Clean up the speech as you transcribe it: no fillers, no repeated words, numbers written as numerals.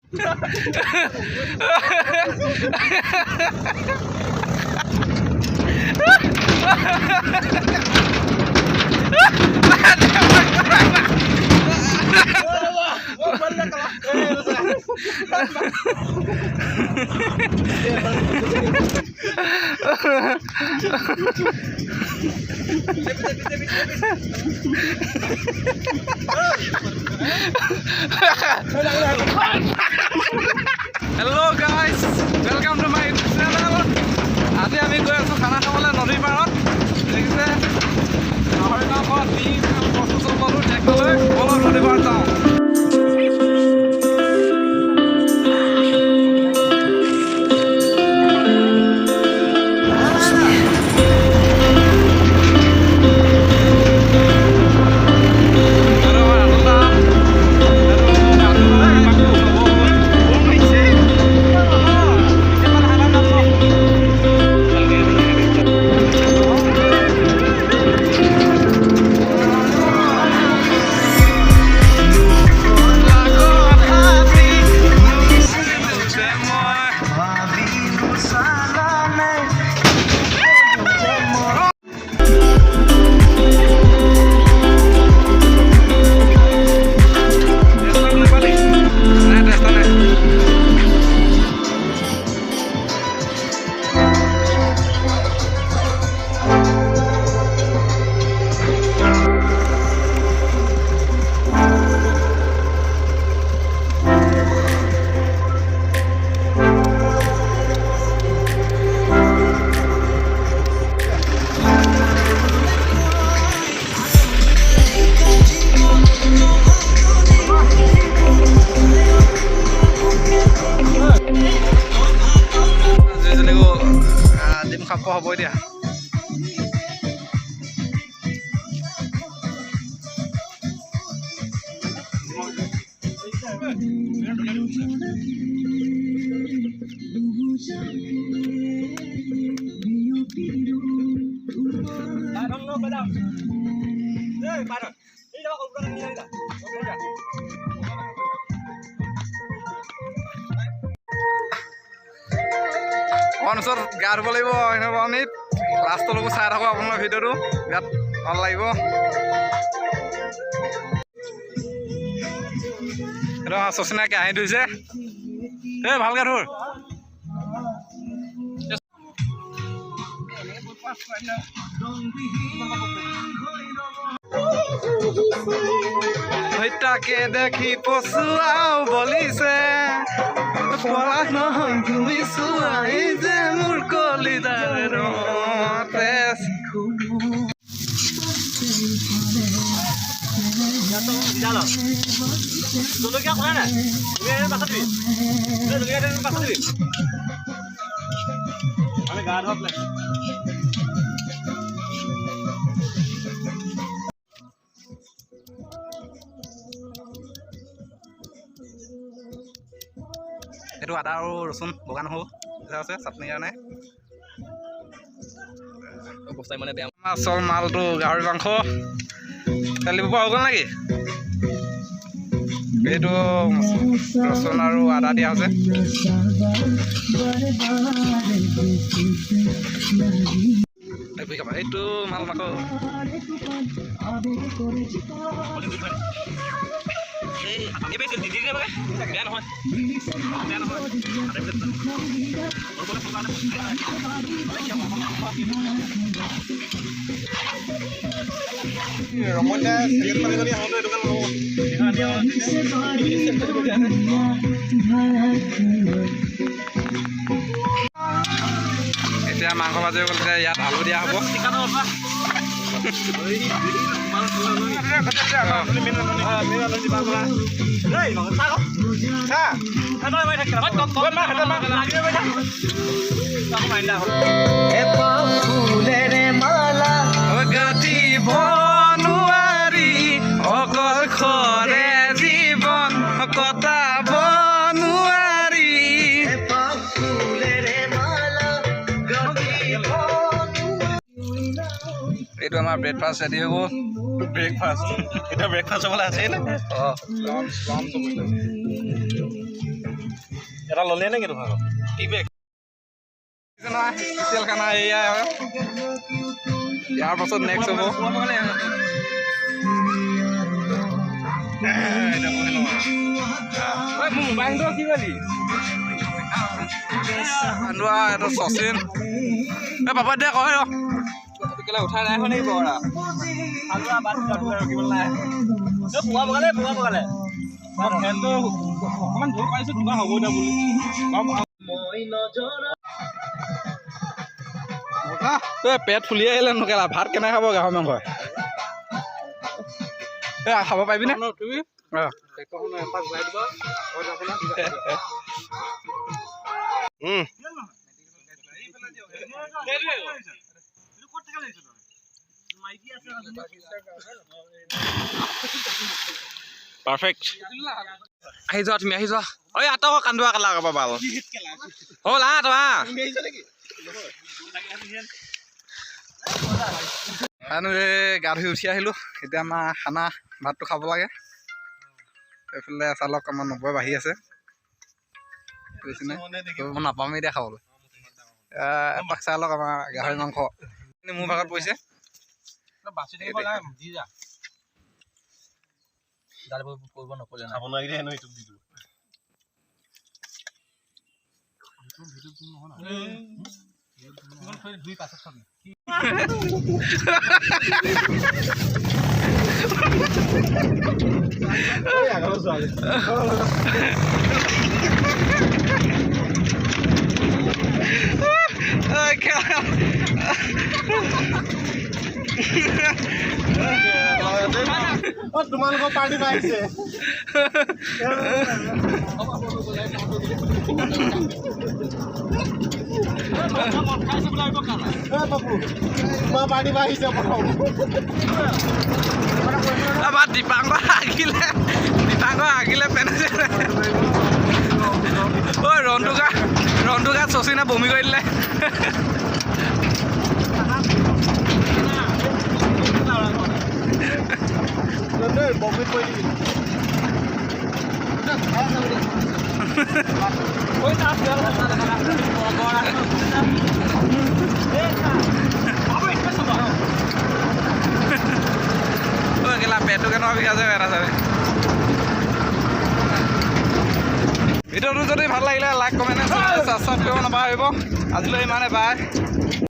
Hello guys, welcome to my channel. আজি আমি গৈ আছো খানা খাবলৈ নদীৰ পাৰত দেখিছে গাহৰি মাংস ডিম বস্তু চব ললো ট্ৰেক্টৰলৈ বলক নদীৰ পাৰত যাওঁ খাব হ'ব এতিয়া অনচৰ গা ধুব লাগিব পানীত লাষ্টলৈকে চাই থাকোঁ আপোনাৰ ভিডিঅ'টো বিৰাট ভাল লাগিব এইটো শচীনাকে আহি ধুইছে এই ভালকৈ ধৰ তাকে দেখি পচুৱাও বলিছে পঢ়া নহয় ঘূৰিছো আহি যে মোৰ কলিদাৰ গা ধোৱা এইটো আদা আৰু ৰচুন বগা নহৰু আছে চাটনিৰ কাৰণে অৱস্থাই মানে বেয়া আচল মালটো গাহৰি মাংস তেল দিব পৰা হৈ গ'ল নেকি এইটো ৰচুন আৰু আদা দিয়া হৈছে এইটো মাল মাংস বেয়া নহয় এতিয়া মাংস ভাজি গ'ল এতিয়া ইয়াত আলু দিয়া হ'ব অকল খৰে জীৱন কটাব নোৱাৰি এইটো আমাৰ ব্ৰেকফাষ্ট ৰেডি হৈ গ'ল ব্ৰেকফাষ্ট এতিয়া ব্ৰেকফাষ্ট হ'বলৈ আছেই নে এটা ল'লে নেকি তোমাৰ কি বেগ স্পেচিয়েল খানা এয়াই হয় ইয়াৰ পাছত নেক্সট হ'ব মোবাইলটো কি বুলি পাণ্ডুৱা এইটো শচীন এই বাবা দে কয় ৰ কেলে উঠাই নাই হয় নেকি বৰা পাণ্ডুৱা বাদ ৰখিব নাই পুৱা বগালে ফেনটো অকণমান ধৰি পাইছোঁ কিবা হ'ব দে বুলি পেট ফুলি আহিলে নোকেলা ভাত কেনে খাব গাহৰি মাংস খাব পাৰিবিনে তুমি পাৰফেক্ট আহি যোৱা তুমি আহি যোৱা ঐ আতক কান্দুৱা কালা পাবা হ'ল গা ধুই উঠি আহিলোঁ এতিয়া আমাৰ খানা ভাতটো খাব লাগে এইফালে চালক আমাৰ নব্বৈ বাঢ়ি আছে মই নাপামেই এতিয়া খাবলৈ এপাক চাই লওক আমাৰ গাহৰি মাংস মোৰ ভাগত পৰিছে তোমালোকৰ পাৰ্টি পাইছে তোমাৰ পাৰ্টি পাইছে দীপাংকৰ আগিলে পেনাইছে ঐ ৰন্টুকা শচীনে বমি কৰি দিলে বমিত কৰি দিবি পেটটো কেনেকুৱা বিষাইছে এটা চাগে ভিডিঅ'টো যদি ভাল লাগিলে লাইক কমেণ্ট ছাবস্ক্ৰাইব কৰিব নাপাহৰিব আজিলৈ ইমানে বাই